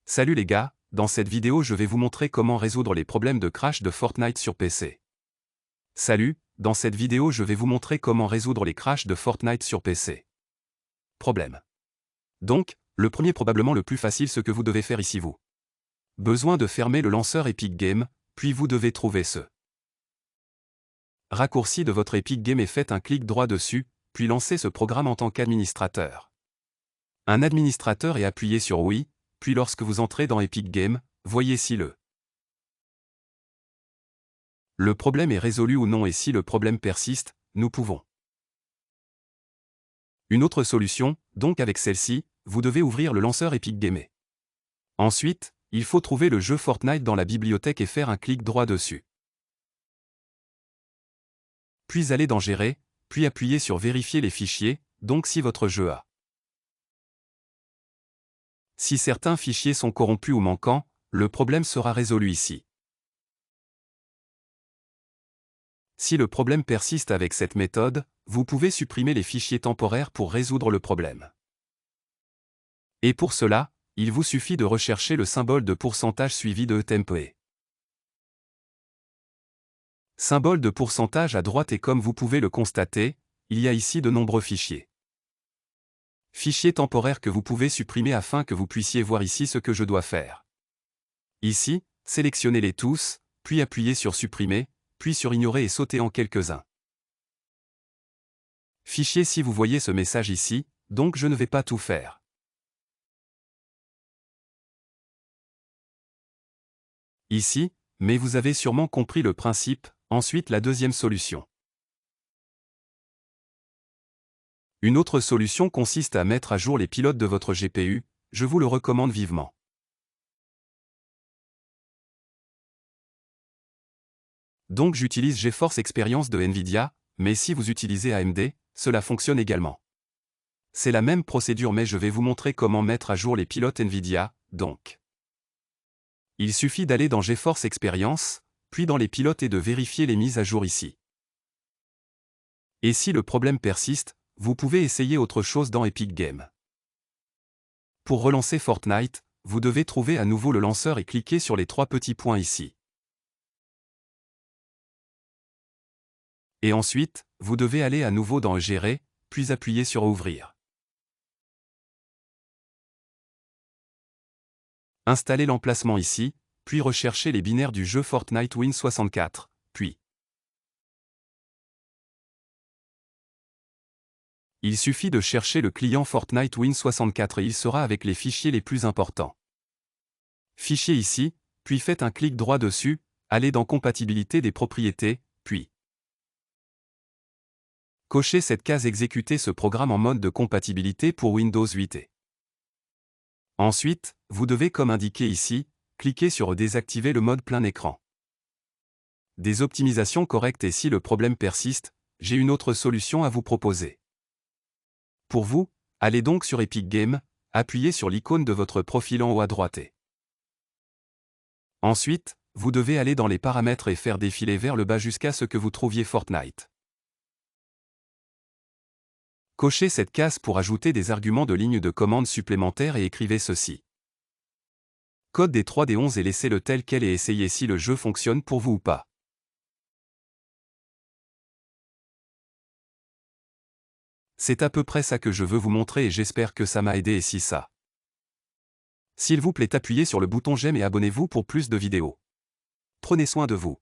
Salut les gars, dans cette vidéo je vais vous montrer comment résoudre les problèmes de crash de Fortnite sur PC. Salut, dans cette vidéo je vais vous montrer comment résoudre les crashs de Fortnite sur PC. Problème. Donc, le premier probablement le plus facile ce que vous devez faire ici vous. Besoin de fermer le lanceur Epic Games, puis vous devez trouver ce raccourci de votre Epic Games et faites un clic droit dessus, puis lancez ce programme en tant qu'administrateur. Un administrateur et appuyez sur oui, puis lorsque vous entrez dans Epic Games, voyez si le problème est résolu ou non et si le problème persiste, nous pouvons. Une autre solution, donc avec celle-ci, vous devez ouvrir le lanceur Epic Games. Ensuite, il faut trouver le jeu Fortnite dans la bibliothèque et faire un clic droit dessus. Puis aller dans Gérer, puis appuyer sur Vérifier les fichiers, donc si votre jeu a. Si certains fichiers sont corrompus ou manquants, le problème sera résolu ici. Si le problème persiste avec cette méthode, vous pouvez supprimer les fichiers temporaires pour résoudre le problème. Et pour cela, il vous suffit de rechercher le symbole de pourcentage suivi de tempe. Symbole de pourcentage à droite et comme vous pouvez le constater, il y a ici de nombreux fichiers. Fichiers temporaires que vous pouvez supprimer afin que vous puissiez voir ici ce que je dois faire. Ici, sélectionnez-les tous, puis appuyez sur Supprimer, puis sur Ignorer et sautez en quelques-uns. Fichier si vous voyez ce message ici, donc je ne vais pas tout faire. Ici, mais vous avez sûrement compris le principe, ensuite la deuxième solution. Une autre solution consiste à mettre à jour les pilotes de votre GPU, je vous le recommande vivement. Donc j'utilise GeForce Experience de Nvidia, mais si vous utilisez AMD, cela fonctionne également. C'est la même procédure mais je vais vous montrer comment mettre à jour les pilotes Nvidia, donc. Il suffit d'aller dans GeForce Experience, puis dans les pilotes et de vérifier les mises à jour ici. Et si le problème persiste, vous pouvez essayer autre chose dans Epic Games. Pour relancer Fortnite, vous devez trouver à nouveau le lanceur et cliquer sur les trois petits points ici. Et ensuite, vous devez aller à nouveau dans Gérer, puis appuyer sur Ouvrir. Installez l'emplacement ici, puis recherchez les binaires du jeu Fortnite Win64, puis. Il suffit de chercher le client Fortnite Win64 et il sera avec les fichiers les plus importants. Fichier ici, puis faites un clic droit dessus, allez dans Compatibilité des propriétés, puis. Cochez cette case Exécuter ce programme en mode de compatibilité pour Windows 8 et. Ensuite, vous devez comme indiqué ici, cliquer sur Désactiver le mode plein écran. Des optimisations correctes et si le problème persiste, j'ai une autre solution à vous proposer. Pour vous, allez donc sur Epic Games, appuyez sur l'icône de votre profil en haut à droite et. Ensuite, vous devez aller dans les paramètres et faire défiler vers le bas jusqu'à ce que vous trouviez Fortnite. Cochez cette case pour ajouter des arguments de ligne de commande supplémentaires et écrivez ceci. Code des 3D11 et laissez-le tel quel et essayez si le jeu fonctionne pour vous ou pas. C'est à peu près ça que je veux vous montrer et j'espère que ça m'a aidé et si ça. S'il vous plaît, appuyez sur le bouton j'aime et abonnez-vous pour plus de vidéos. Prenez soin de vous.